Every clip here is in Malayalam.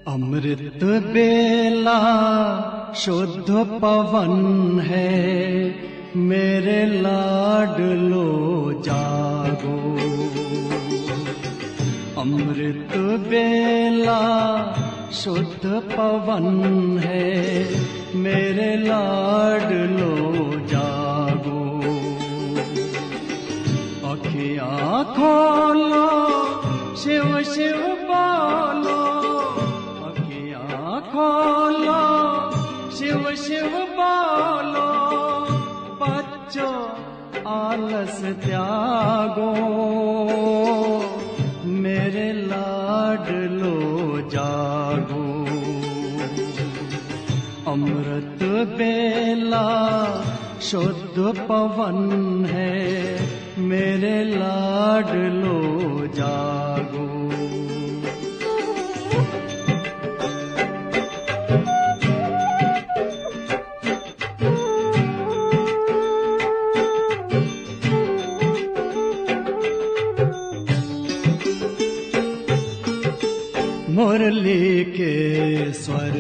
अमृत बेला शुद्ध पवन है, मेरे लाडलो जागो। अमृत बेला शुद्ध पवन है, मेरे लाडलो जागो। अखियाँ खोलो, शिव शिव बोलो, अखियाँ खोलो, शिव शिव बोलो। बच्चों आलस त्यागो, मेरे लाडलो जागो। अमृत बेला शुद्ध पवन है, मेरे लाडलो जागो। मुरली के स्वर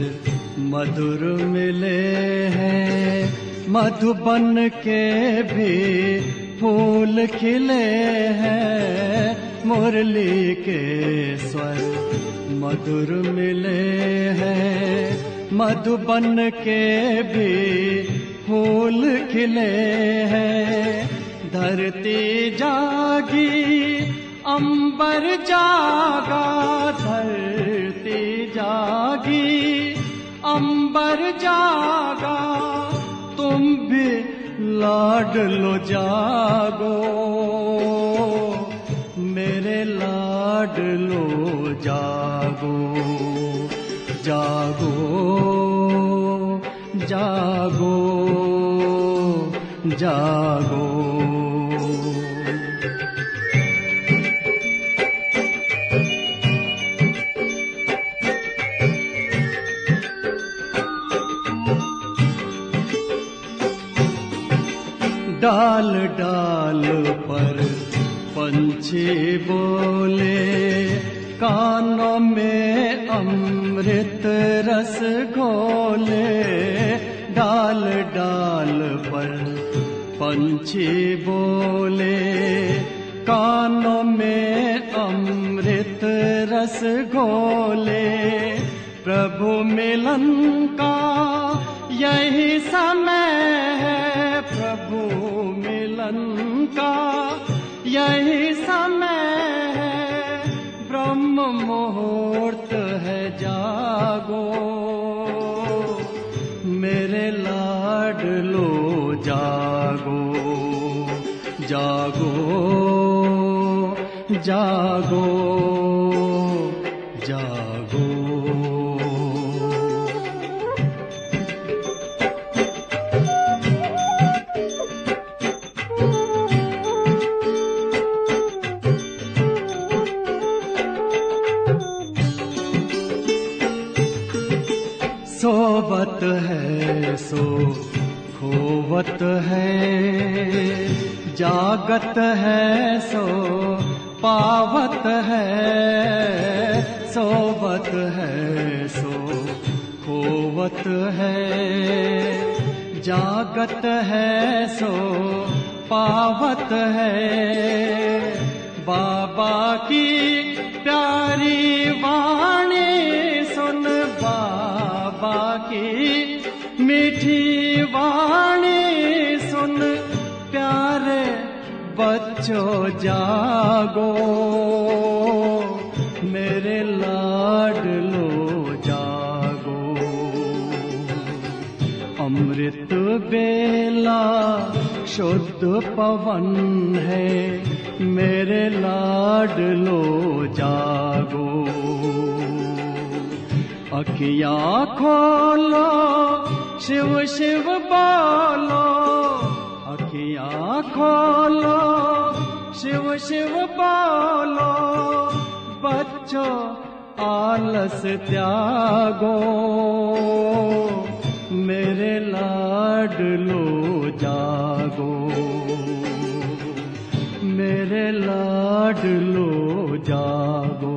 मधुर मिले हैं, मधुबन के भी फूल खिले हैं। मुरली के स्वर मधुर मिले हैं, मधुबन के भी फूल खिले हैं। धरती जागी, अंबर जागा, धरती जागी, अंबर जागा। तुम भी लाडलो जागो, मेरे लाडलो जागो। जागो जागो जागो। डाल डाल पर पंछी बोले, कानों में अमृत रस घोले। डाल डाल पर पंछी बोले, कानों में अमृत रस घोले। प्रभु मिलन का यही समय है, प्रभु मिलन का यही समय है। ब्रह्म मुहूर्त है, जागो, मेरे लाडलो जागो। जागो जागो जागो। सोवत है सो खोवत है, जागत है सो पावत है। सोवत है सो खोवत है, जागत है सो पावत है। बाबा की प्यारी वाणी सुन, बाबा की मीठी वाणी सुन। प्यारे बच्चों जागो, मेरे लाडलो जागो। अमृत बेला शुद्ध पवन है, मेरे लाडलो जागो। अखियाँ खोलो, शिव शिव बोलो, अखियाँ खोलो, शिव शिव बोलो। बच्चों आलस त्यागो, मेरे लाडलो जागो। मेरे लाडलो जागो,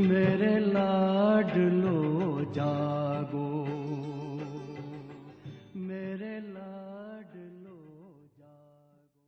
मेरे लाडलो जागो, मेरे लाडलो जागो।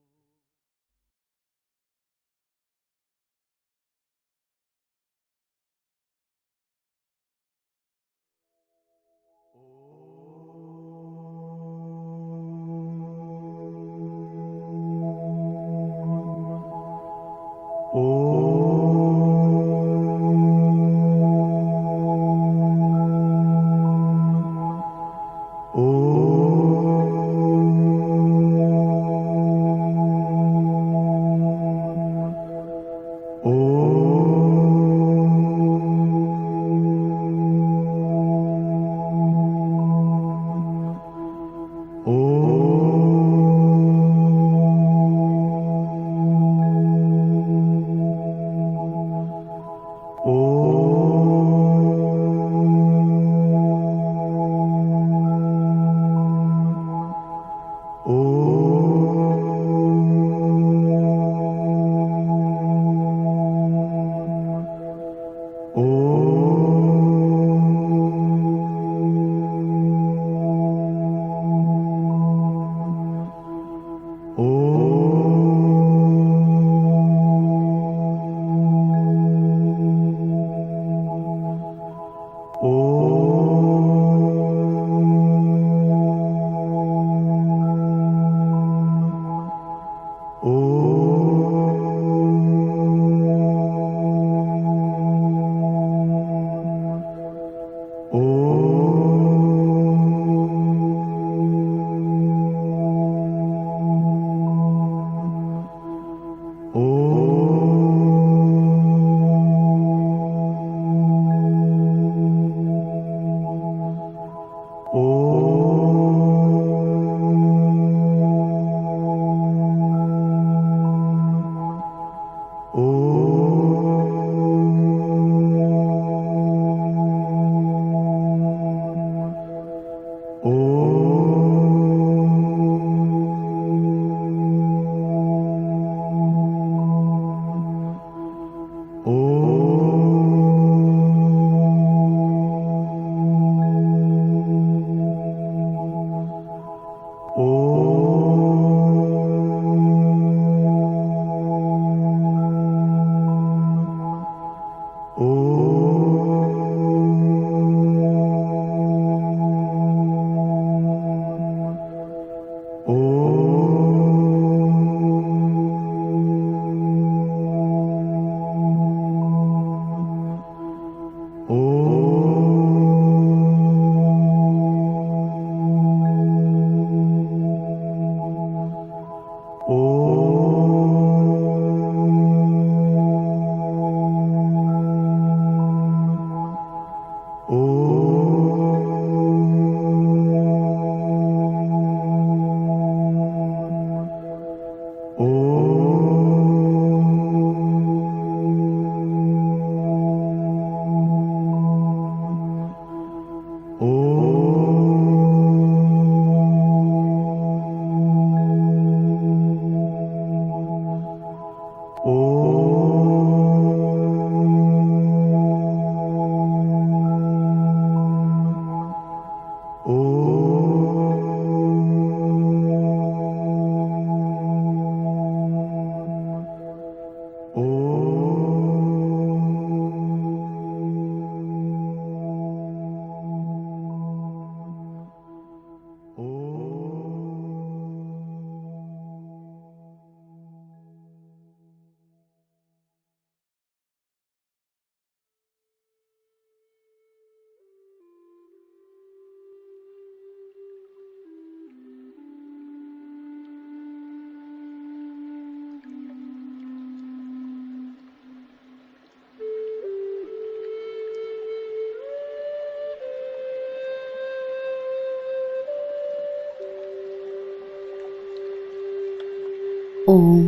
ഓം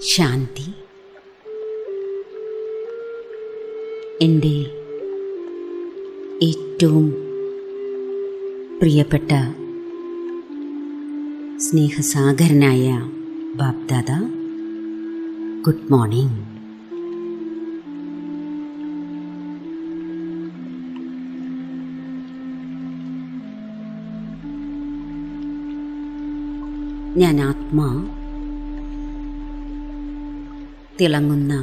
ശാന്തി. എൻ്റെ ഏറ്റവും പ്രിയപ്പെട്ട സ്നേഹസാഗരനായ ബാപ്ദാദ, ഗുഡ് മോർണിംഗ്. ഞാൻ ആത്മാ, തിളങ്ങുന്ന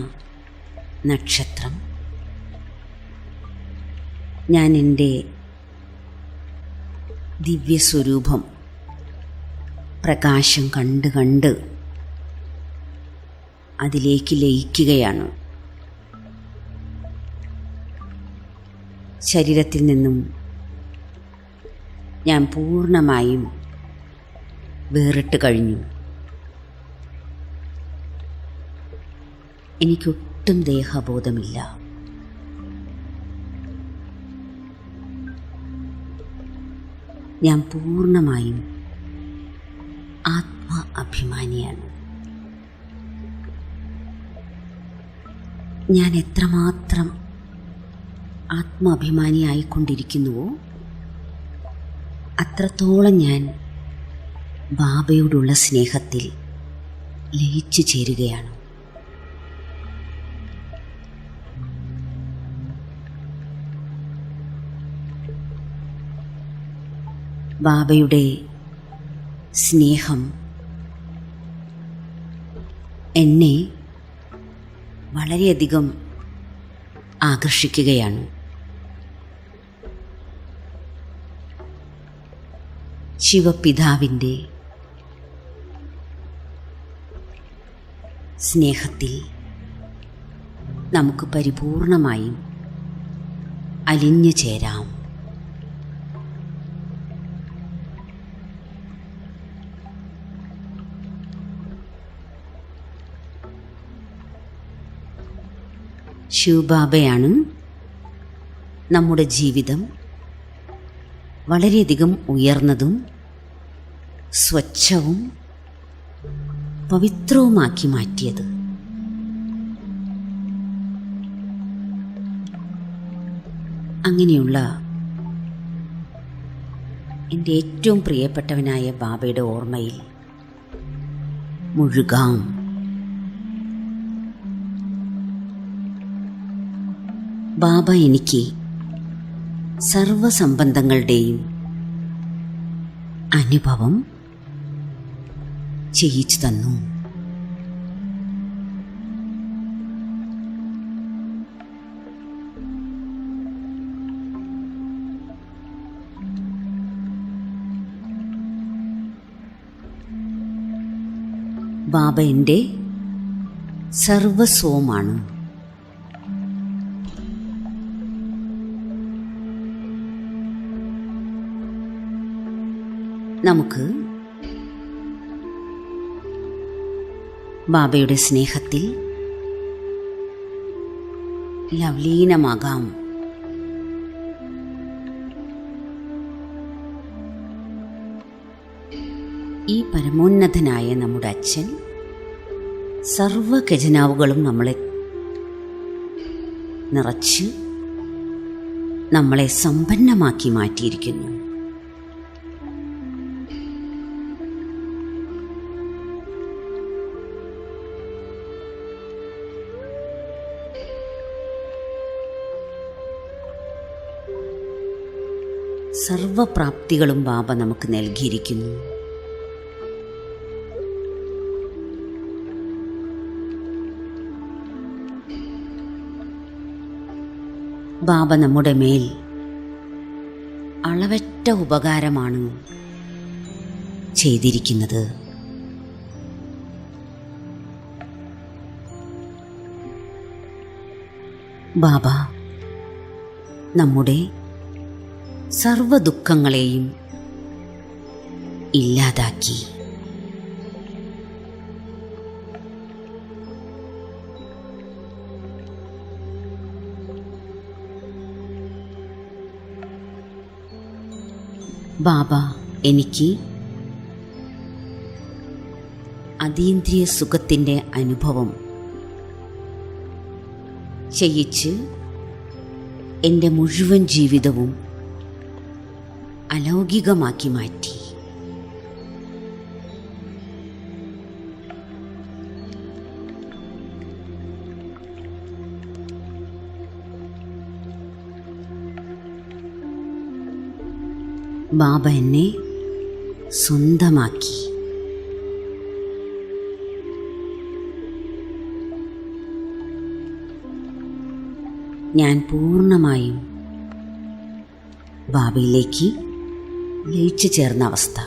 നക്ഷത്രം. ഞാൻ എൻ്റെ ദിവ്യസ്വരൂപം പ്രകാശം കണ്ട് കണ്ട് അതിലേക്ക് ലയിക്കുകയാണ്. ശരീരത്തിൽ നിന്നും ഞാൻ പൂർണ്ണമായും വേറിട്ട് കഴിഞ്ഞു. എനിക്കൊട്ടും ദേഹബോധമില്ല. ഞാൻ പൂർണ്ണമായും അഭിമാനിയാണ്. ഞാൻ എത്രമാത്രം ആത്മാഭിമാനിയായിക്കൊണ്ടിരിക്കുന്നുവോ അത്രത്തോളം ഞാൻ ബാബയോടുള്ള സ്നേഹത്തിൽ ലയിച്ചു ചേരുകയാണ്. ബാബയുടെ സ്നേഹം എന്നെ വളരെയധികം ആകർഷിക്കുകയാണ്. ശിവപിതാവിൻ്റെ സ്നേഹത്തിൽ നമുക്ക് പരിപൂർണമായും അലിഞ്ഞു ചേരാം. ശിവബാബയാണ് നമ്മുടെ ജീവിതം വളരെയധികം ഉയർന്നതും സ്വച്ഛവും പവിത്രവുമാക്കി മാറ്റിയത്. അങ്ങനെയുള്ള എൻ്റെ ഏറ്റവും പ്രിയപ്പെട്ടവനായ ബാബയുടെ ഓർമ്മയിൽ മുഴുകാം. ബാബ എനിക്ക് സർവസംബന്ധങ്ങളുടെയും അനുഭവം ചെയ്യിച്ചു തന്നു. ബാബ എൻ്റെ സർവസ്വമാണ്. നമുക്ക് ബാബയുടെ സ്നേഹത്തിൽ ലവ്ലീനമാകാം. ഈ പരമോന്നതനായ നമ്മുടെ അച്ഛൻ സർവ ഖജനാവുകളും നമ്മളെ നിറച്ച് നമ്മളെ സമ്പന്നമാക്കി മാറ്റിയിരിക്കുന്നു. സർവപ്രാപ്തികളും ബാബ നമുക്ക് നൽകിയിരിക്കുന്നു. ബാബ നമ്മുടെ മേൽ അളവറ്റ ഉപകാരമാണ് ചെയ്തിരിക്കുന്നത്. ബാബ നമ്മുടെ സർവ ദുഃഖങ്ങളെയും ഇല്ലാതാക്കി. ബാബ എനിക്ക് അതീന്ദ്രിയ സുഖത്തിൻ്റെ അനുഭവം ചെയ്യിച്ച് എൻ്റെ മുഴുവൻ ജീവിതവും അലൗകികമാക്കി മാറ്റി. ബാബ എന്നെ സ്വന്തമാക്കി. ഞാൻ പൂർണ്ണമായും ബാബയിലേക്ക് ലയിച്ചു ചേർന്ന അവസ്ഥ.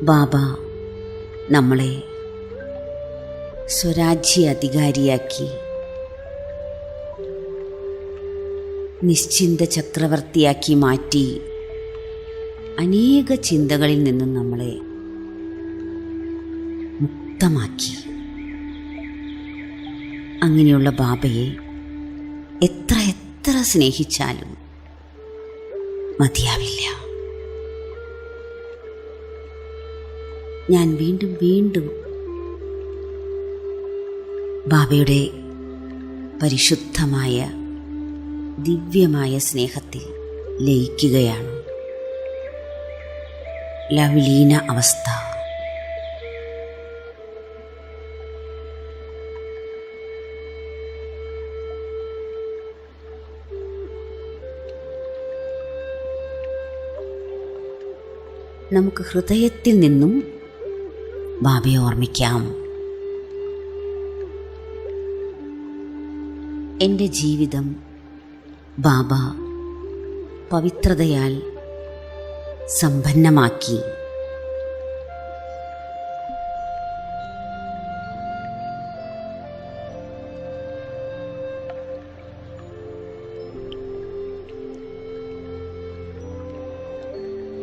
ബാബ നമ്മളെ സ്വരാജ്യ അധികാരിയാക്കി നിശ്ചിന്ത ചക്രവർത്തിയാക്കി മാറ്റി അനേക ചിന്തകളിൽ നിന്നും നമ്മളെ മുക്തമാക്കി. അങ്ങനെയുള്ള ബാബയെ എത്ര എത്ര സ്നേഹിച്ചാലും മതിയാവില്ല. ഞാൻ വീണ്ടും വീണ്ടും ബാബയുടെ പരിശുദ്ധമായ ദിവ്യമായ സ്നേഹത്തിൽ ലയിക്കുകയാണ്. ലവലീന അവസ്ഥ. നമുക്ക് ഹൃദയത്തിൽ നിന്നും ബാബയെ ഓർമ്മിക്കാം. എൻ്റെ ജീവിതം ബാബ പവിത്രതയാൽ സമ്പന്നമാക്കി.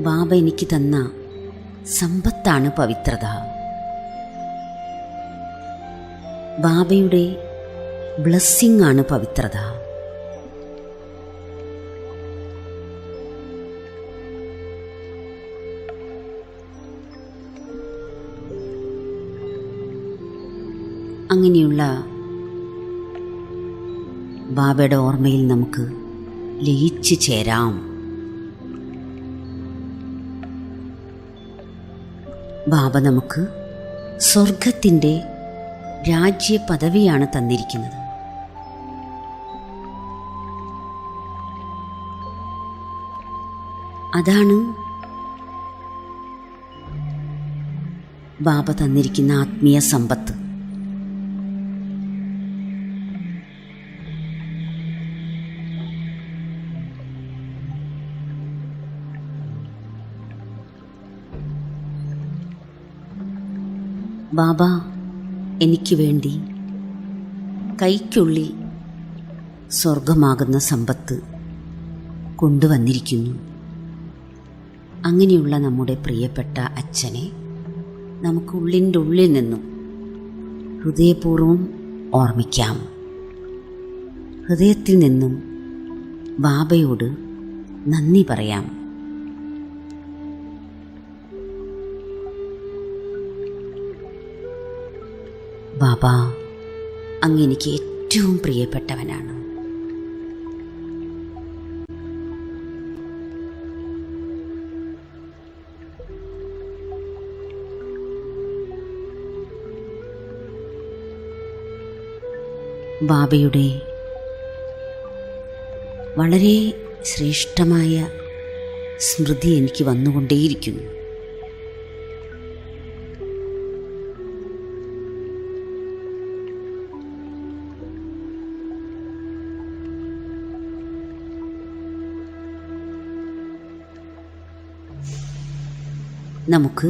ബാബ എനിക്ക് തന്ന സമ്പത്താണ് പവിത്രത. ബാബയുടെ ബ്ലെസ്സിംഗ് ആണ് പവിത്രത. അങ്ങനെയുള്ള ബാബയുടെ ഓർമ്മയിൽ നമുക്ക് ലയിച്ചു ചേരാം. ബാബ നമുക്ക് സ്വർഗത്തിൻ്റെ രാജ്യ പദവിയാണ് തന്നിരിക്കുന്നത്. അതാണ് ബാബ തന്നിരിക്കുന്ന ആത്മീയ സമ്പത്ത്. ബാബ എനിക്ക് വേണ്ടി കൈക്കുള്ളിൽ സ്വർഗമാകുന്ന സമ്പത്ത് കൊണ്ടുവന്നിരിക്കുന്നു. അങ്ങനെയുള്ള നമ്മുടെ പ്രിയപ്പെട്ട അച്ഛനെ നമുക്ക് ഉള്ളിൻ്റെ ഉള്ളിൽ നിന്നും ഹൃദയപൂർവ്വം ഓർമ്മിക്കാം. ഹൃദയത്തിൽ നിന്നും ബാബയോട് നന്ദി പറയാം. ബാബ, അങ്ങ് എനിക്ക് ഏറ്റവും പ്രിയപ്പെട്ടവനാണ്. ബാബയുടെ വളരെ ശ്രേഷ്ഠമായ സ്മൃതി എനിക്ക് വന്നുകൊണ്ടേയിരിക്കുന്നു. നമുക്ക്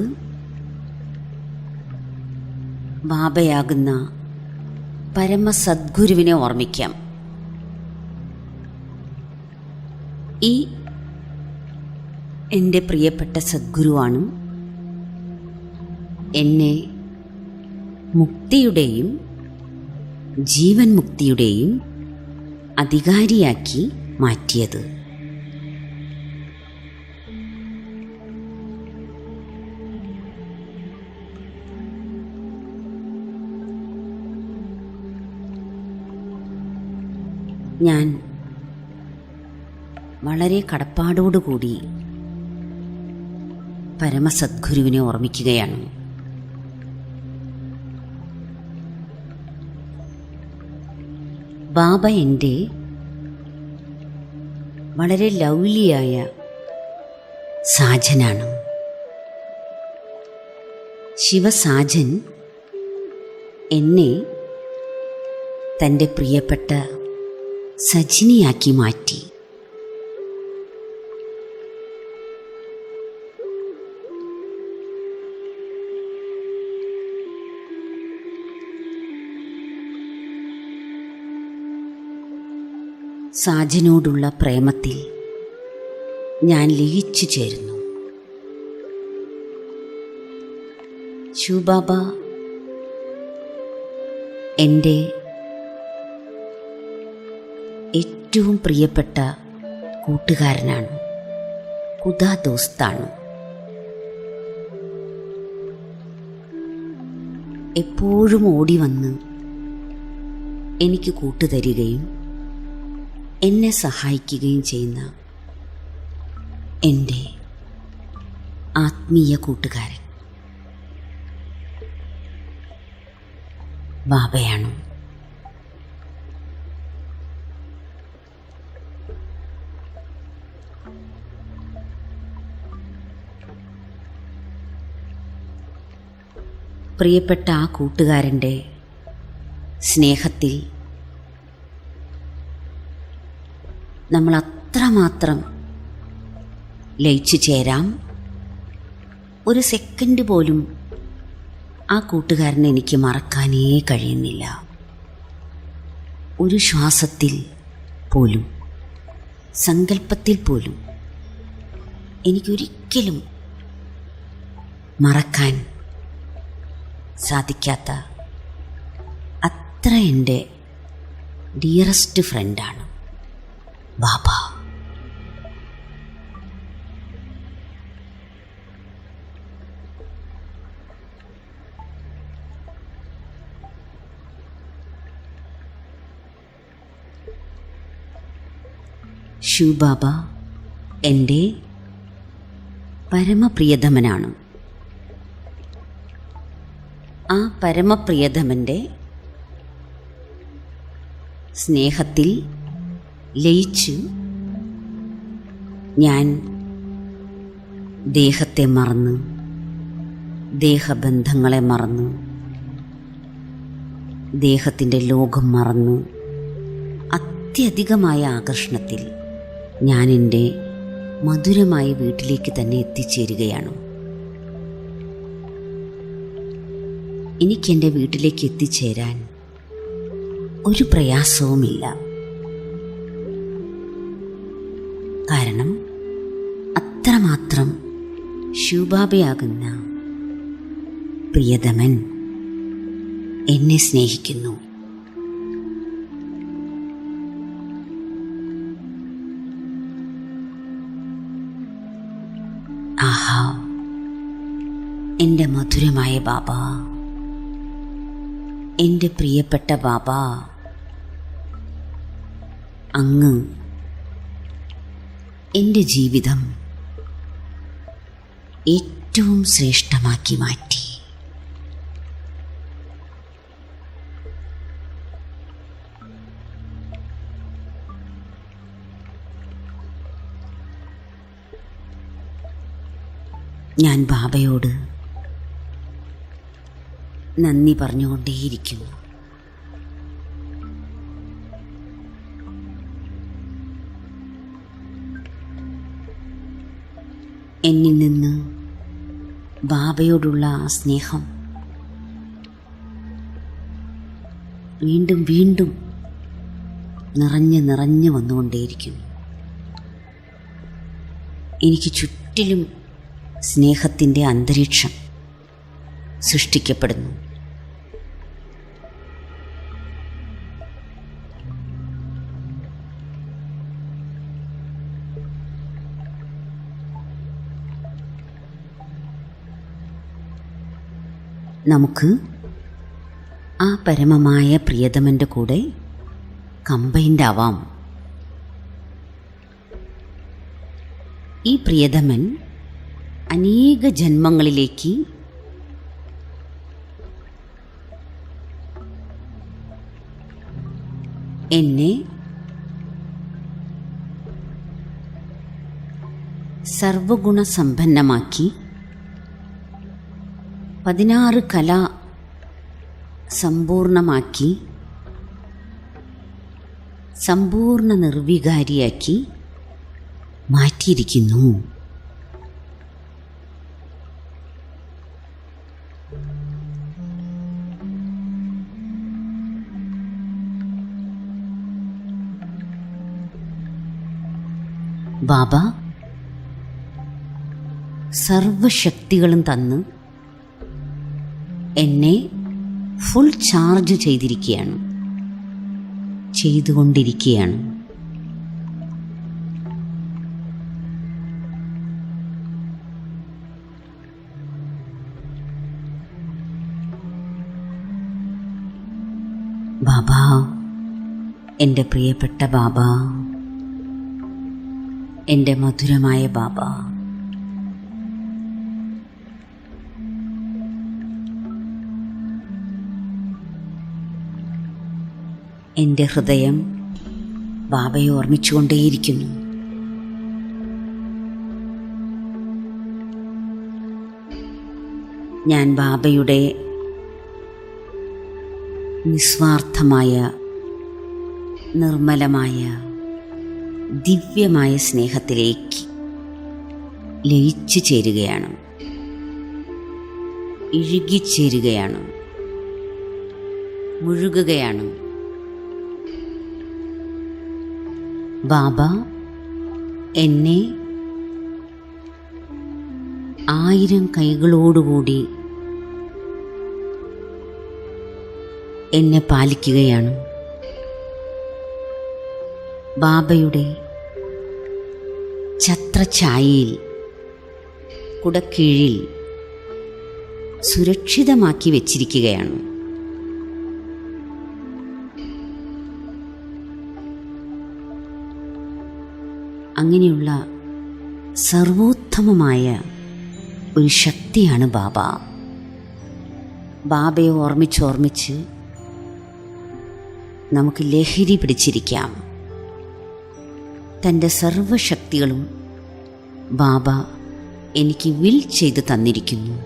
ബാബയാകുന്ന പരമസദ്ഗുരുവിനെ ഓർമ്മിക്കാം. ഈ എൻ്റെ പ്രിയപ്പെട്ട സദ്ഗുരുവാണ് എന്നെ മുക്തിയുടെയും ജീവൻ മുക്തിയുടെയും അധികാരിയാക്കി മാറ്റിയത്. ഞാൻ വളരെ കടപ്പാടോടുകൂടി പരമസദ്ഗുരുവിനെ ഓർമ്മിക്കുകയാണ്. ബാബ എൻ്റെ വളരെ ലൗലിയായ സാജനാണ്. ശിവസാജൻ എന്നെ തൻ്റെ പ്രിയപ്പെട്ട സജിനിയാക്കി മാറ്റി. സാജനോടുള്ള പ്രേമത്തിൽ ഞാൻ ലയിച്ചു ചേരുന്നു. ശിവബാബ എൻ്റെ ഏറ്റവും പ്രിയപ്പെട്ട കൂട്ടുകാരനാണ്, ഖുദാ ദോസ്താണ്. എപ്പോഴും ഓടി വന്ന് എനിക്ക് കൂട്ടുതരികയും എന്നെ സഹായിക്കുകയും ചെയ്യുന്ന എൻ്റെ ആത്മീയ കൂട്ടുകാരൻ ബാബയാണ്. പ്രിയപ്പെട്ട ആ കൂട്ടുകാരൻ്റെ സ്നേഹത്തിൽ നമ്മൾ അത്രമാത്രം ലയിച്ചു ചേരാം. ഒരു സെക്കൻഡ് പോലും ആ കൂട്ടുകാരനെ എനിക്ക് മറക്കാനേ കഴിയുന്നില്ല. ഒരു ശ്വാസത്തിൽ പോലും, സങ്കല്പത്തിൽ പോലും എനിക്കൊരിക്കലും മറക്കാൻ സാധിക്കാത്ത അത്ര എൻ്റെ ഡിയറസ്റ്റ് ഫ്രണ്ടാണ് ബാബ. ശിവബാബ എൻ്റെ പരമപ്രിയതമനാണ്. ആ പരമപ്രിയതമൻ്റെ സ്നേഹത്തിൽ ലയിച്ച് ഞാൻ ദേഹത്തെ മറന്ന്, ദേഹബന്ധങ്ങളെ മറന്ന്, ദേഹത്തിൻ്റെ ലോകം മറന്ന് അത്യധികമായ ആകർഷണത്തിൽ ഞാൻ എൻ്റെ മധുരമായ വീട്ടിലേക്ക് തന്നെ എത്തിച്ചേരുകയാണ്. എനിക്കെൻ്റെ വീട്ടിലേക്ക് എത്തിച്ചേരാൻ ഒരു പ്രയാസവുമില്ല. കാരണം അത്രമാത്രം ശിവബാബയാകുന്ന പ്രിയതമൻ എന്നെ സ്നേഹിക്കുന്നു. ആഹാ, എൻ്റെ മധുരമായ ബാബ, എൻ്റെ പ്രിയപ്പെട്ട ബാബ, അങ്ങ് എൻ്റെ ജീവിതം ഏറ്റവും ശ്രേഷ്ഠമാക്കി മാറ്റി. ഞാൻ ബാബയോട് നന്ദി പറഞ്ഞുകൊണ്ടേയിരിക്കുന്നു. എന്നിൽ നിന്ന് ബാബയോടുള്ള ആ സ്നേഹം വീണ്ടും വീണ്ടും നിറഞ്ഞ് നിറഞ്ഞ് വന്നുകൊണ്ടേയിരിക്കുന്നു. എനിക്ക് ചുറ്റിലും സ്നേഹത്തിൻ്റെ അന്തരീക്ഷം സൃഷ്ടിക്കപ്പെടുന്നു. നമുക്ക് ആ പരമമായ പ്രിയതമൻ്റെ കൂടെ കമ്പൈൻഡ് ആവാം. ഈ പ്രിയതമൻ അനേക ജന്മങ്ങളിലേക്ക് എന്നെ സർവഗുണസമ്പന്നമാക്കി 16 കല സമ്പൂർണമാക്കി സമ്പൂർണ്ണ നിർവികാരിയാക്കി മാറ്റിയിരിക്കുന്നു. ബാബ സർവശക്തികളും തന്ന് എന്നെ ഫുൾ ചാർജ് ചെയ്തുകൊണ്ടിരിക്കുകയാണ്. ബാബ, എൻ്റെ പ്രിയപ്പെട്ട ബാബ, എൻ്റെ മധുരമായ ബാബ, എൻ്റെ ഹൃദയം ബാബയെ ഓർമ്മിച്ചുകൊണ്ടേയിരിക്കുന്നു. ഞാൻ ബാബയുടെ നിസ്വാർത്ഥമായ, നിർമ്മലമായ, ദിവ്യമായ സ്നേഹത്തിലേക്ക് ലയിച്ചു ചേരുകയാണ്, ഇഴുകിച്ചേരുകയാണ്, മുഴുകുകയാണ്. ബാബ എന്നെ 1000 കൈകളോടുകൂടി എന്നെ പാലിക്കുകയാണ്. ബാബയുടെ ഛത്രഛായയിൽ, കുടക്കീഴിൽ സുരക്ഷിതമാക്കി വച്ചിരിക്കുകയാണ്. അങ്ങനെയുള്ള സർവോത്തമമായ ഒരു ശക്തിയാണ് ബാബ. ബാബയെ ഓർമ്മിച്ച് നമുക്ക് ലഹരി പിടിച്ചിരിക്കാം. തൻ്റെ സർവശക്തികളും ബാബ എനിക്ക് വിൽ ചെയ്ത് തന്നിരിക്കുന്നു.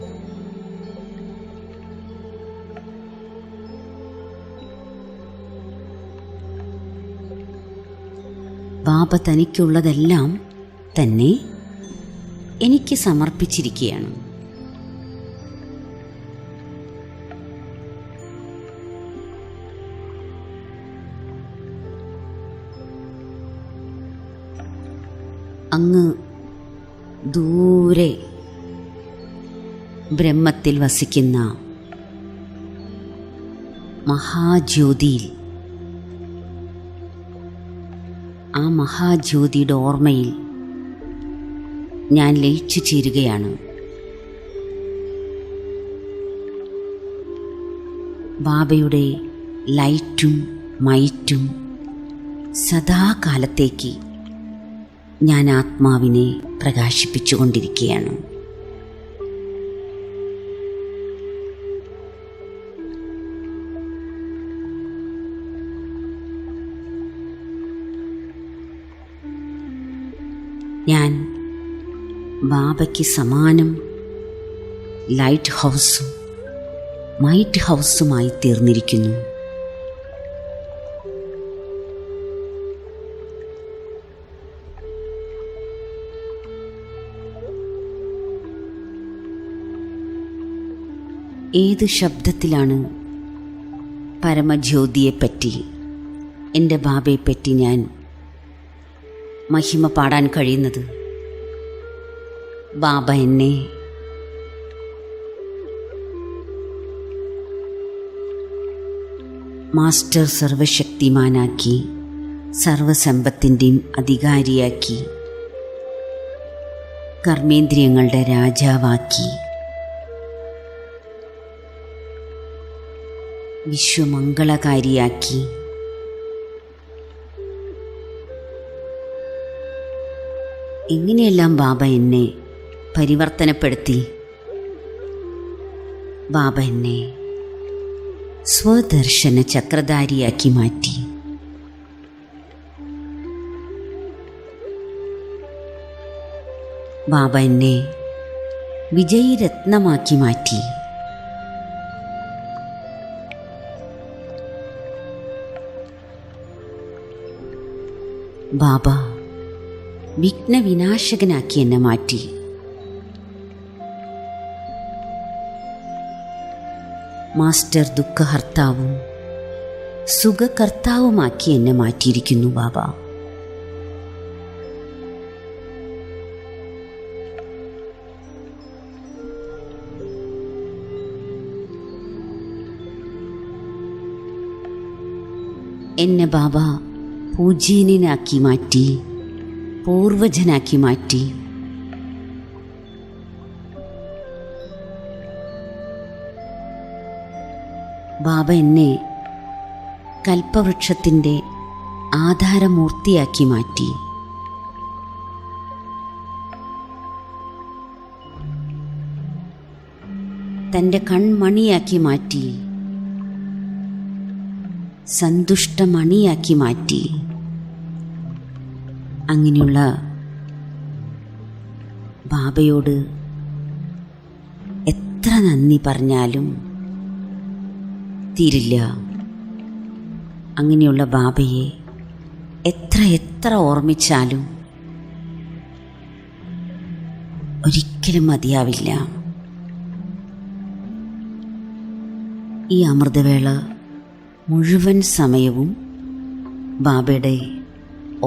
ബാബ തനിക്കുള്ളതെല്ലാം തന്നെ എനിക്ക് സമർപ്പിച്ചിരിക്കുകയാണ്. അങ്ങ് ദൂരെ ബ്രഹ്മത്തിൽ വസിക്കുന്ന മഹാജ്യോതിയിൽ, ആ മഹാജ്യോതിയുടെ ഓർമ്മയിൽ ഞാൻ ലയിച്ചു ചേരുകയാണ്. ബാബയുടെ ലൈറ്റും മൈറ്റും സദാകാലത്തേക്ക് ഞാൻ ആത്മാവിനെ പ്രകാശിപ്പിച്ചുകൊണ്ടിരിക്കുകയാണ്. ഞാൻ ബാബയ്ക്ക് സമാനം ലൈറ്റ് ഹൗസും മൈറ്റ് ഹൗസുമായി തീർന്നിരിക്കുന്നു. ഏത് ശബ്ദത്തിലാണ് പരമജ്യോതിയെപ്പറ്റി, എൻ്റെ ബാബയെപ്പറ്റി ഞാൻ മഹിമ പാടാൻ കഴിയുന്നത്? ബാബ എന്നെ മാസ്റ്റർ സർവശക്തിമാനാക്കി, സർവസമ്പത്തിൻ്റെയും അധികാരിയാക്കി, കർമ്മേന്ദ്രിയങ്ങളുടെ രാജാവാക്കി, വിശ്വമംഗളകാരിയാക്കി, എങ്ങനെയെല്ലാം ബാബ എന്നെ പരിവർത്തനപ്പെടുത്തി. ബാബ എന്നെ സ്വദർശന ചക്രധാരിയാക്കി മാറ്റി. ബാബ എന്നെ വിജയരത്നമാക്കി മാറ്റി. ബാബ വിഘ്നവിനാശകനാക്കി എന്നെ മാറ്റി. മാസ്റ്റർ ദുഃഖഹർത്താവും സുഖകർത്താവുമാക്കി എന്നെ മാറ്റിയിരിക്കുന്നു ബാബ. എന്നെ ബാബ പൂജ്യനാക്കി മാറ്റി, പൂർവജനാക്കി മാറ്റി. ബാബ എന്നെ കൽപ്പവൃക്ഷത്തിൻ്റെ ആധാരമൂർത്തിയാക്കി മാറ്റി. തൻ്റെ കൺമണിയാക്കി മാറ്റി, സന്തുഷ്ടമണിയാക്കി മാറ്റി. അങ്ങനെയുള്ള ബാബയോട് എത്ര നന്ദി പറഞ്ഞാലും തീരില്ല. അങ്ങനെയുള്ള ബാബയെ എത്ര ഓർമ്മിച്ചാലും ഒരിക്കലും മതിയാവില്ല. ഈ അമൃതവേള മുഴുവൻ സമയവും ബാബയുടെ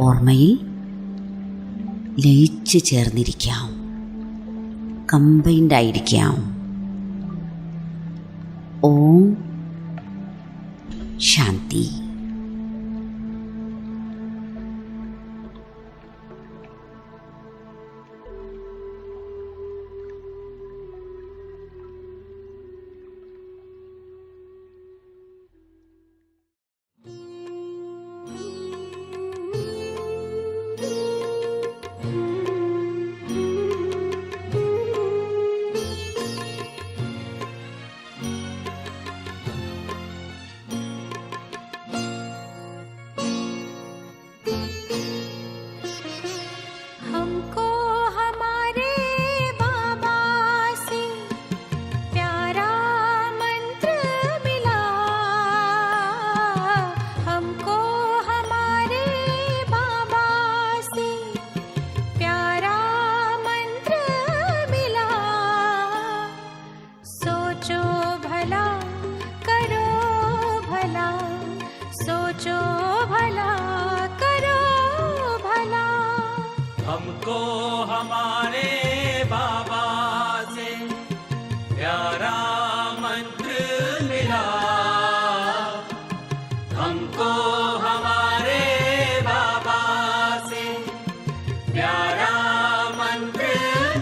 ഓർമ്മയിൽ ലയിച്ചു ചേർന്നിരിക്കാം, കമ്പൈൻഡായിരിക്കാം. ഓം ശാന്തി. हमको हमारे बाबा से प्यारा मंत्र मिला। हमको हमारे बाबा से प्यारा मंत्र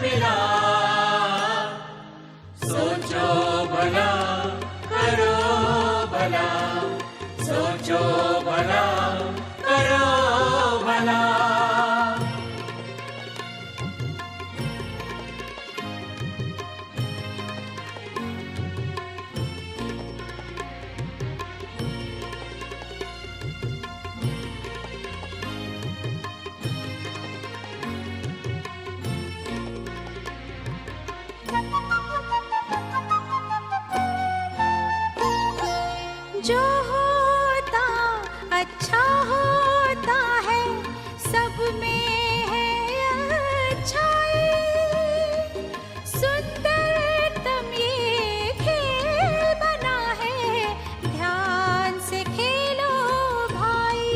मिला। सोचो भला करो भला, सोचो भला करो भला। जो होता अच्छा होता है, सब में है अच्छाई। सुंदरतम ये खेल बना है, ध्यान से खेलो भाई।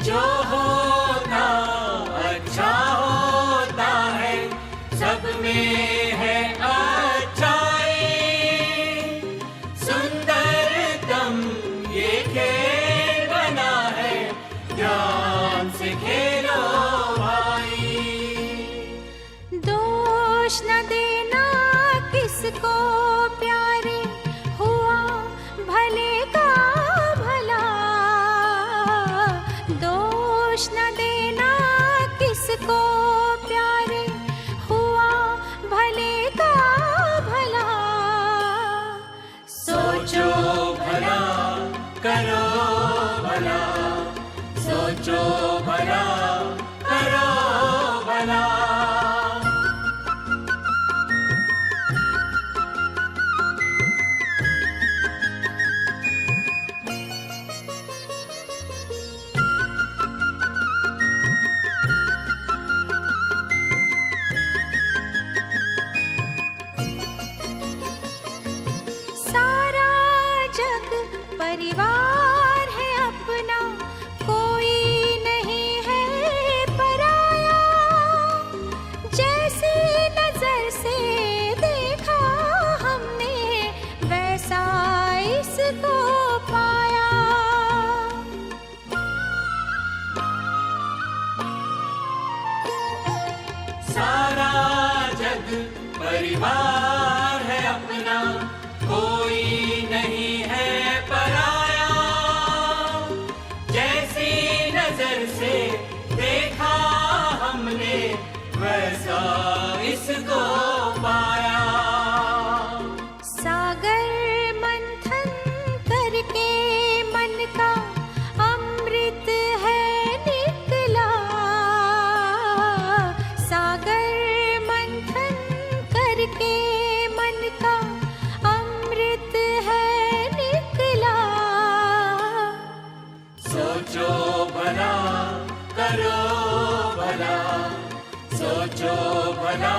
जो होता अच्छा होता है, सब में है अच्छाई। सुंदरतम ये खेल बना है, ध्यान से खेलो भाई। दोष न देना किसको प्यारे, हुआ भले का भला। दोष न देना किसको प्यारे, हुआ भले का भला। सोचो भला करो भला, सोचो भला, करो भला। सारा जग परिवार है अपना, कोई नहीं है पराया। जैसी नजर से देखा हमने, वैसा इसको पाया। सारा जग परिवार है अपना, कोई नहीं है पराया। जैसी नजर से देखा हमने, वैसा इसको पाया। सागर मंथन करके मन का अमृत है निकला। सागर मंथन करके मन का अमृत है निकला। सोचो भला, करो भला, सोचो भला,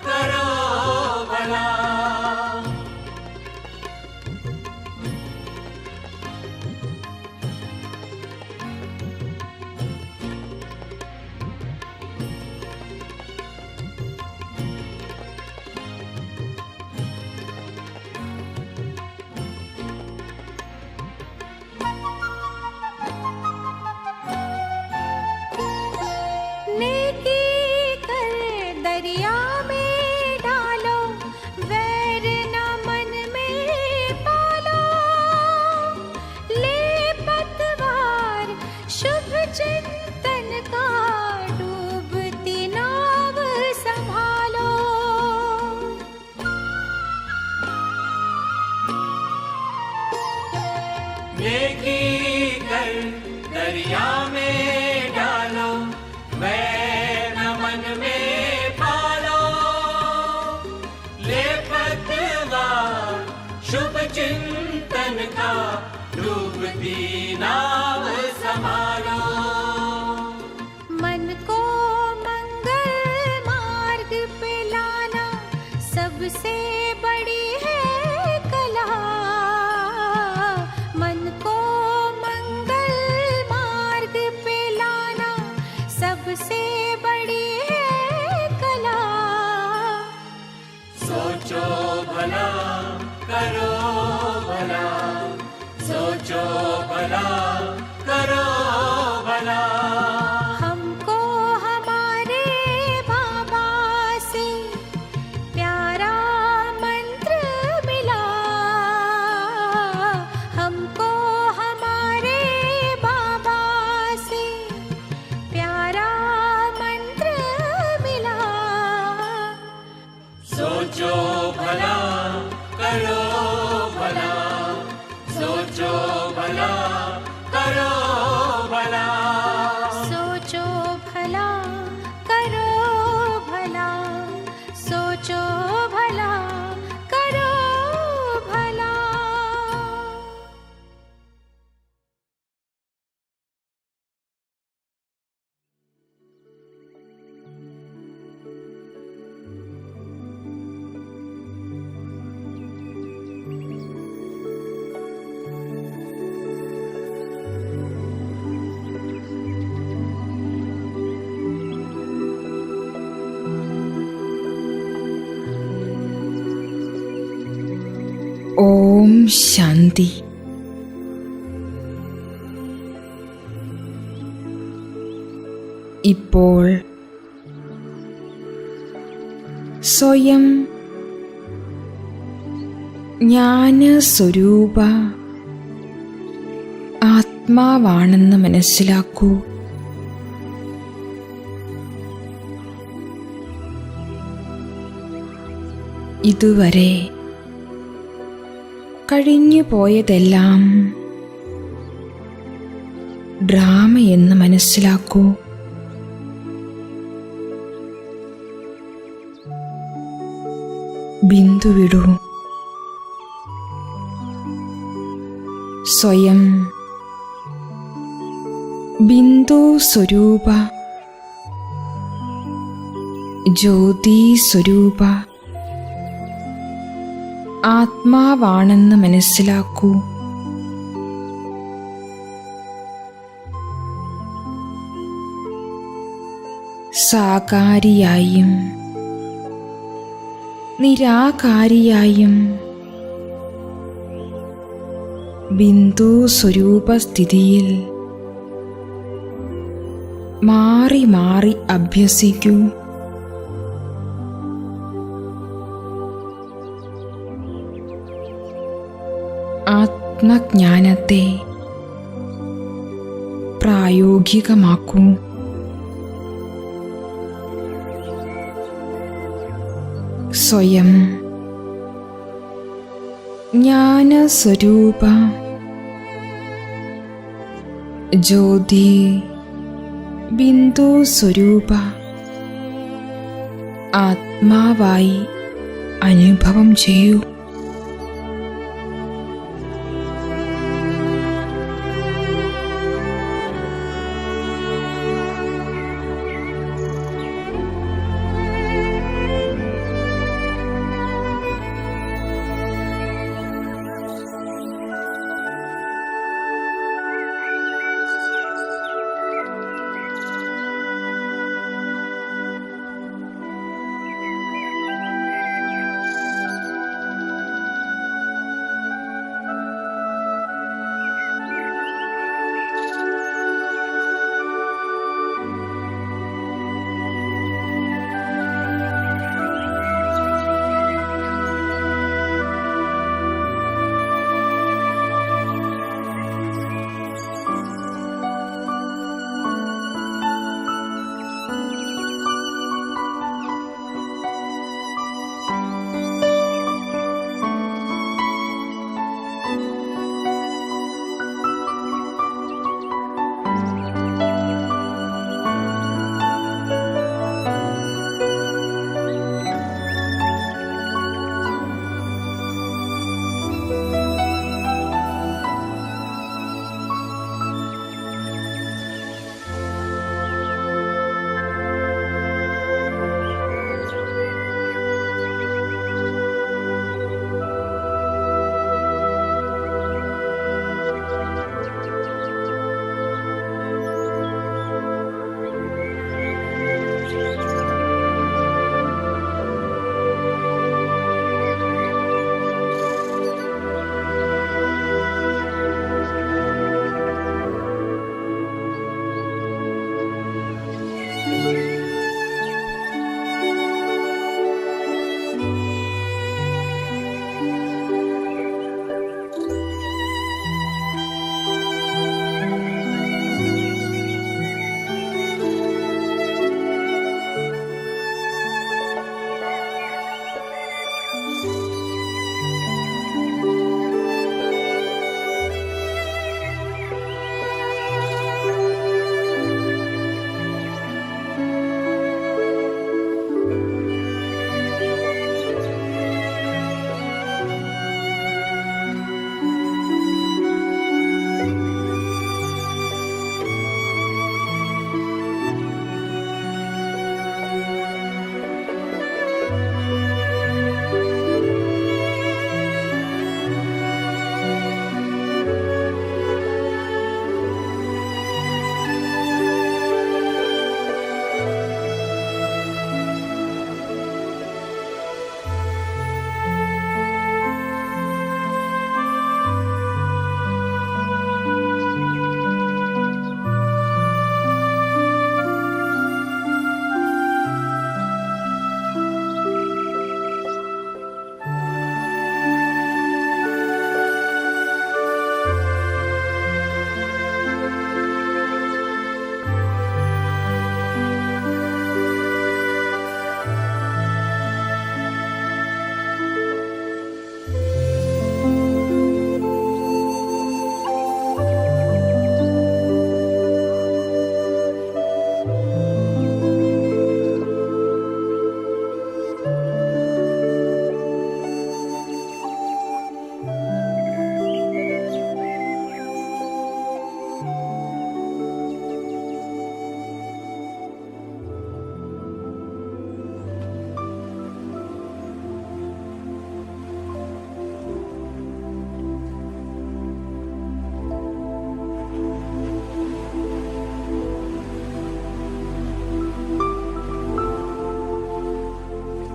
करो भला। नेकी कर दरिया में डालो, वैर न मन में पालो। ले पतवार शुभ चिंतन का, डूबती नाव संभालो। नेकी कर दरिया में डालो, वैर न मन में पालो। ले पतवार शुभ चिंतन का, डूबती नाव संभालो। मन को मंगल मार्ग पे लाना, सबसे बड़ी है कला। मन को मंगल मार्ग पे लाना, सबसे बड़ी है कला। सोचो भला, करो भला, सोचो भला, करो भला। हमको हमारे बाबा से प्यारा मंत्र मिला। हमको हमारे बाबा से प्यारा मंत्र मिला। सोचो भला, करो भला, सोचो भला, करो भला। सोचो भला, करो भला, सोचो भला, करो भला। ഓം ശാന്തി. ഇപ്പോൾ സ്വയം ജ്ഞാനസ്വരൂപ ആത്മാവാണെന്ന് മനസ്സിലാക്കൂ. ഇതുവരെ കഴിഞ്ഞു പോയതെല്ലാം ഡ്രാമയെന്ന് മനസ്സിലാക്കൂ. ബിന്ദു വിടൂ. സ്വയം ബിന്ദു സ്വരൂപ, ജ്യോതി സ്വരൂപ ആത്മാവാണെന്ന് മനസ്സിലാക്കൂ. സാകാരിയായും നിരാകാരിയായും ബിന്ദു സ്വരൂപസ്ഥിതിയിൽ മാറി മാറി അഭ്യസിക്കൂ. ആത്മജ്ഞാനത്തെ പ്രായോഗികമാക്കൂ. സ്വയം ജ്ഞാനസ്വരൂപ, ജ്യോതി ബിന്ദു സ്വരൂപ ആത്മാവായി അനുഭവം ചെയ്യൂ.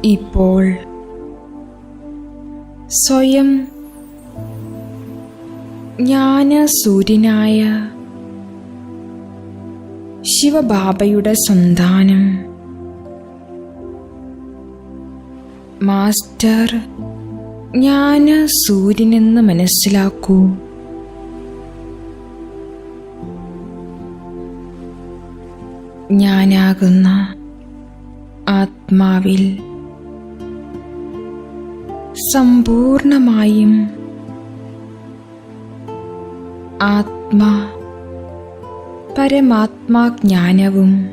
ഇപ്പോൾ സ്വയം ജ്ഞാനസൂര്യനായ ശിവബാബയുടെ സന്താനം മാസ്റ്റർ ജ്ഞാനസൂര്യനെന്ന് മനസ്സിലാക്കൂ. ഞാനാകുന്ന ആത്മാവിൽ സമ്പൂർണമായും പരമാത്മാജ്ഞാനവും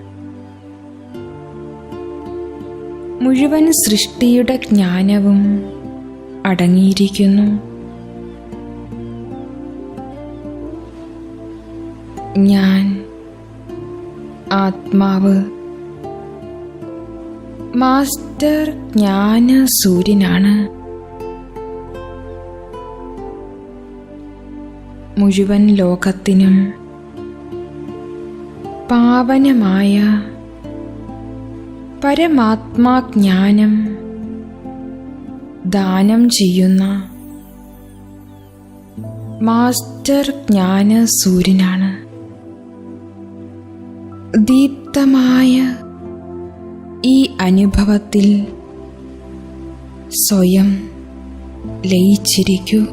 മുഴുവൻ സൃഷ്ടിയുടെ ജ്ഞാനവും അടങ്ങിയിരിക്കുന്നു. ഞാൻ ആത്മാവ് മാസ്റ്റർ ജ്ഞാനസൂര്യനാണ്. മുഴുവൻ ലോകത്തിനും പാവനമായ പരമാത്മാജ്ഞാനം ദാനം ചെയ്യുന്ന മാസ്റ്റർ ജ്ഞാനസൂര്യനാണ്. ദീപ്തമായ ഈ അനുഭവത്തിൽ സ്വയം ലയിച്ചിരിക്കൂ.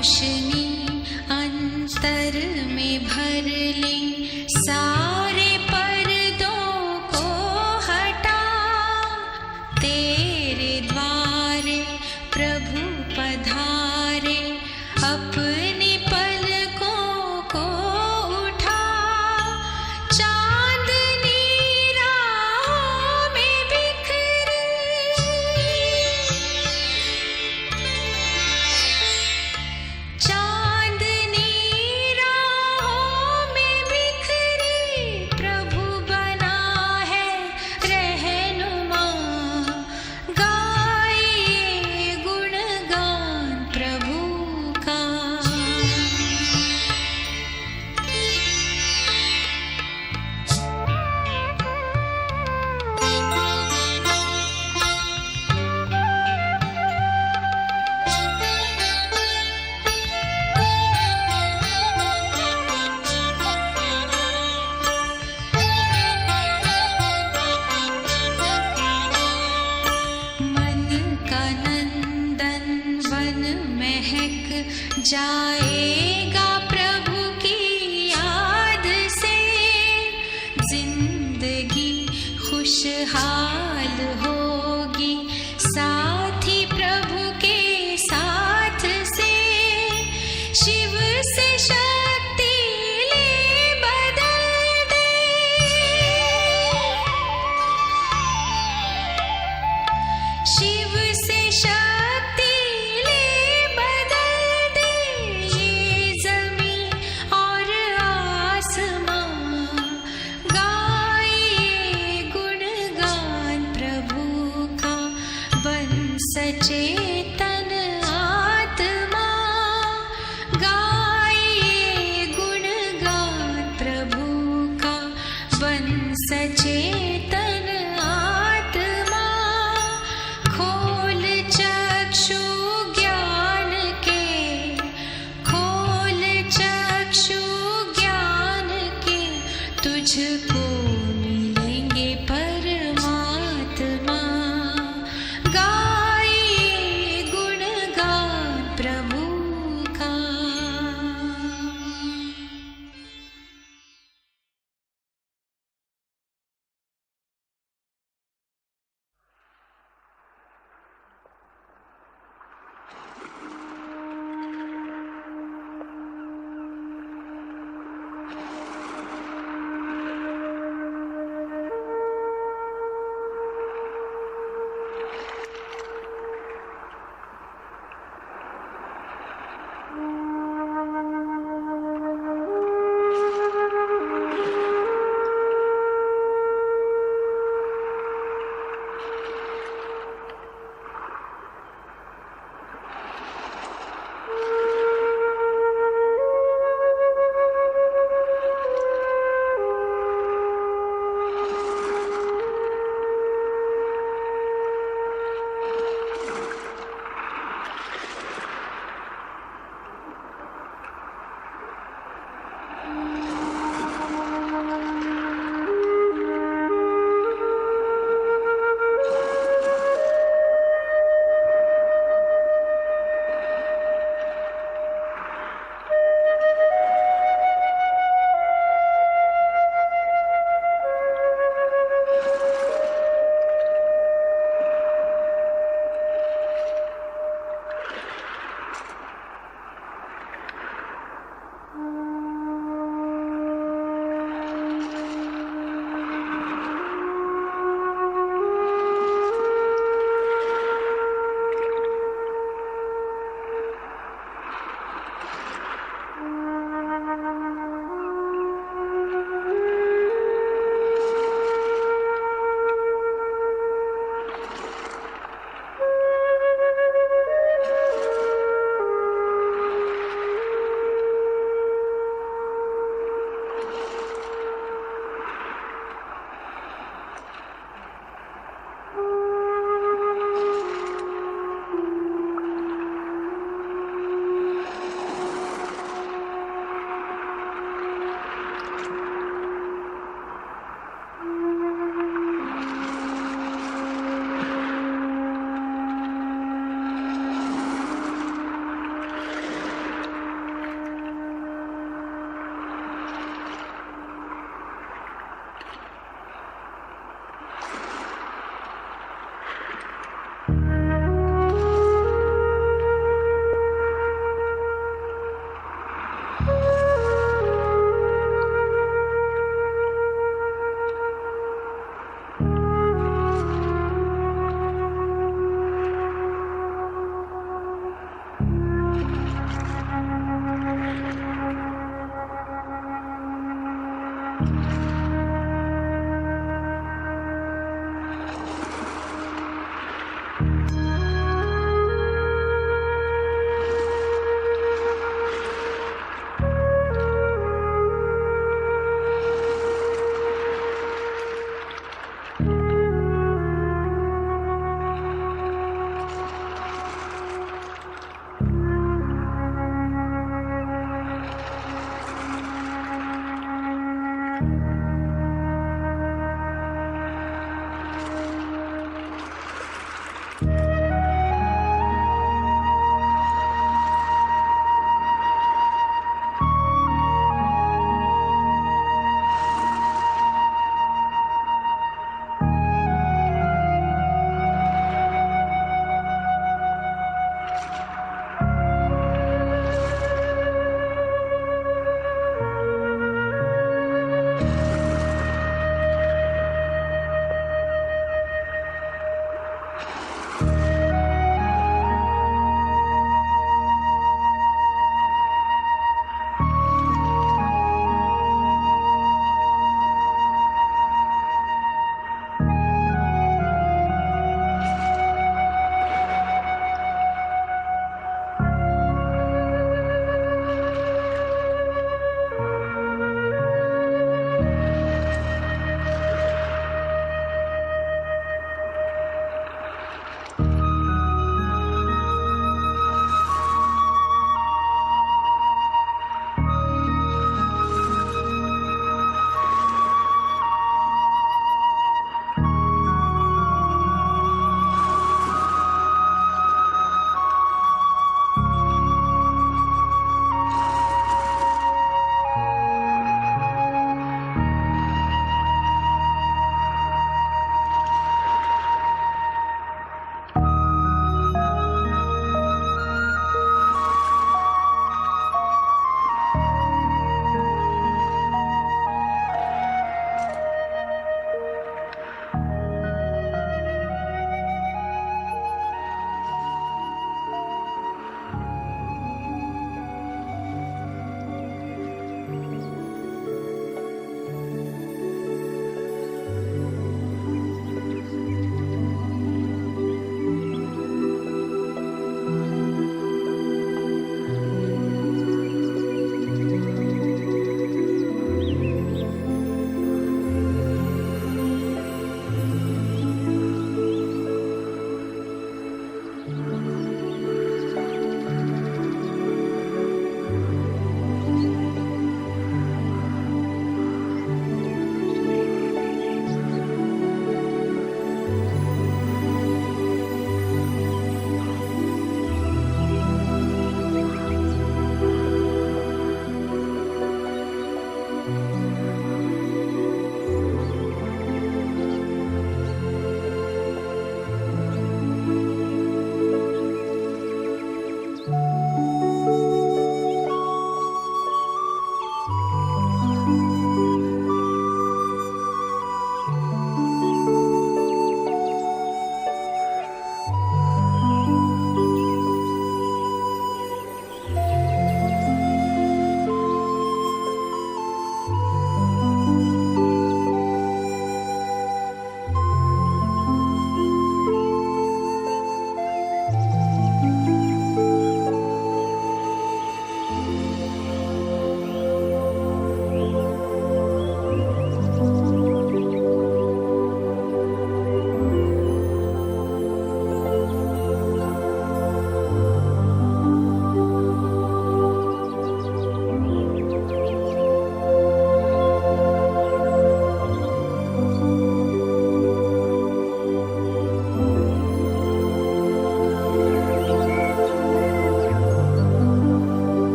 रोशनी अंतर में भर ले, सारे पर्दों को हटा, तेरे द्वारे प्रभु पधारे, अपनी पलकों को उठा, चांदनी राहों में बिखरे, चांदनी राहों में बिखरे, प्रभु बना है रहनुमा, गाइए गुणगान प्रभु का। मन का नंदन वन महक जाएगा प्रभु की याद से, जिंदगी खुशहाल होगी साथी प्रभु के साथ से, शिव से शक्ति ले बदल दे, शिव से शक्ति ले बदल दे, ये जमीन और आसमां, गाइए गुणगान प्रभु का, बन सचेतन आत्मा, गाइए गुणगान प्रभु का, बन सचेतन आत्मा, खोल चक्षु ज्ञान के, खोल चक्षु ज्ञान के, तुझको मिलेंगे परमात्मा, गाइए गुणगान प्रभु का।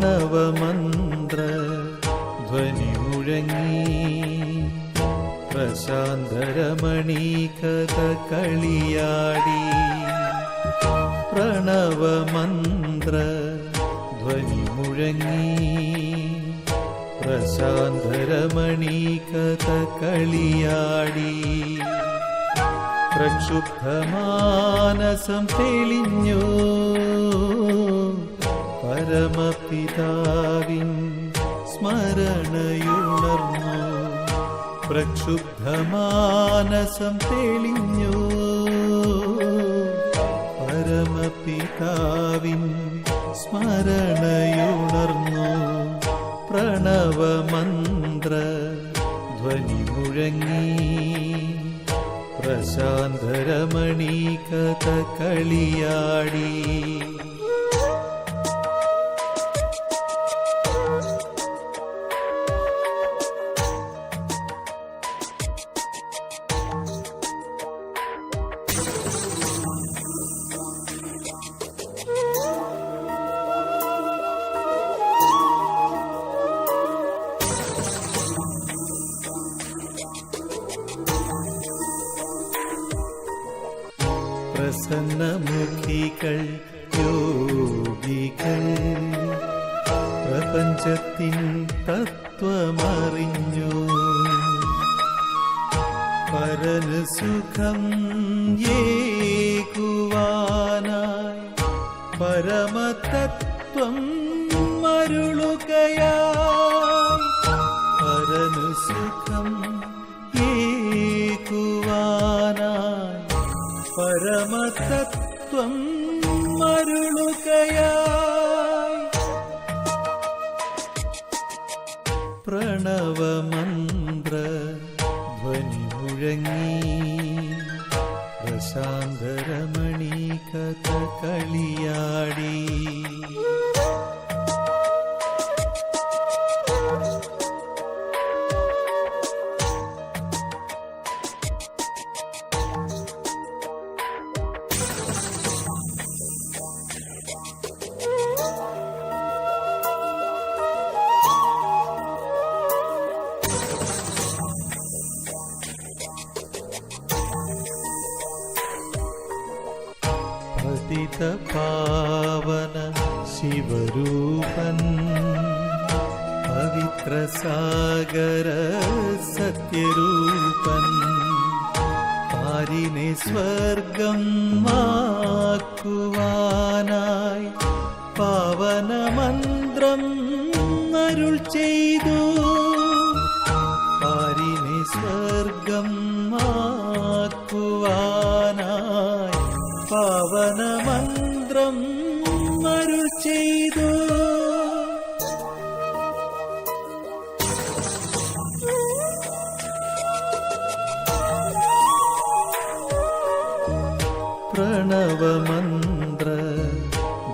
പ്രണവമന്ത്ര ധ്വനി മുഴങ്ങി പ്രശാന്തരമണി കഥ കളിയാടി. പ്രണവമന്ത്ര ധ്വനി മുഴങ്ങി പ്രശാന്തരമണി കഥ കളിയാടി. പ്രക്ഷുബ്ധമാനസം തെളിഞ്ഞു പരമപിതാവിൻ സ്മരണയുണർന്നു. പ്രക്ഷുബ്ധമാനസം തെളിഞ്ഞു പരമപിതാവിൻ സ്മരണയുണർന്നു. പ്രണവമന്ത്ര ധ്വനി മുഴങ്ങി പ്രശാന്തരമണി കഥ കളിയാടി. പ്രസന്നമുഖികൾ യോഗികൾ പ്രപഞ്ചത്തിൻ തത്വമറിഞ്ഞു. പരന് സുഖം ഏകുവാനായി പരമതത്വം മരുളുകയായി. പരന് സുഖം ഏകുവാനായി പരമതത്വം മരുളുകയായി. പ്രണവമന്ത്ര ധ്വനി മുഴങ്ങി പ്രശാന്തരമണി കഥ കളിയാടി. പതിത പാവന ശിവരൂപൻ പവിത്ര സാഗര സത്യരൂപൻ പാരിനെ സ്വർഗം ആക്കുവാനായി പാവന മന്ത്രം അരുൾ ചെയ്തു. പാരിനെ സ്വർഗം ആക്കുവാനായി പാവന മന്ത്രം അരുൾ ചെയ്തു. പ്രണവമന്ത്ര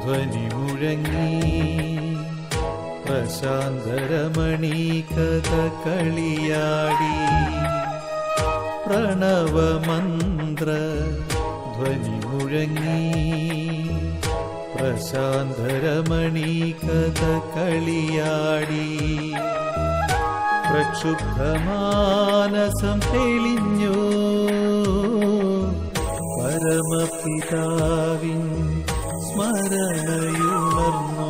ധ്വനി മുഴങ്ങി പ്രശാന്തരമണി കഥ കളിയാടി. പ്രണവമന്ത്ര ധ്വനി മുഴങ്ങി പ്രശാന്തരമണി കഥ കളിയാടി. പ്രക്ഷുബ്ധമാനസം തെളിഞ്ഞു പരമപിതാവിൻ സ്മരണയുണർന്നു.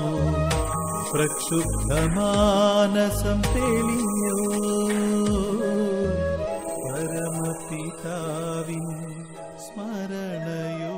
പ്രക്ഷുബ്ധമാനസം തെളിഞ്ഞു പരമപിതാവിൻ സ്മരണയു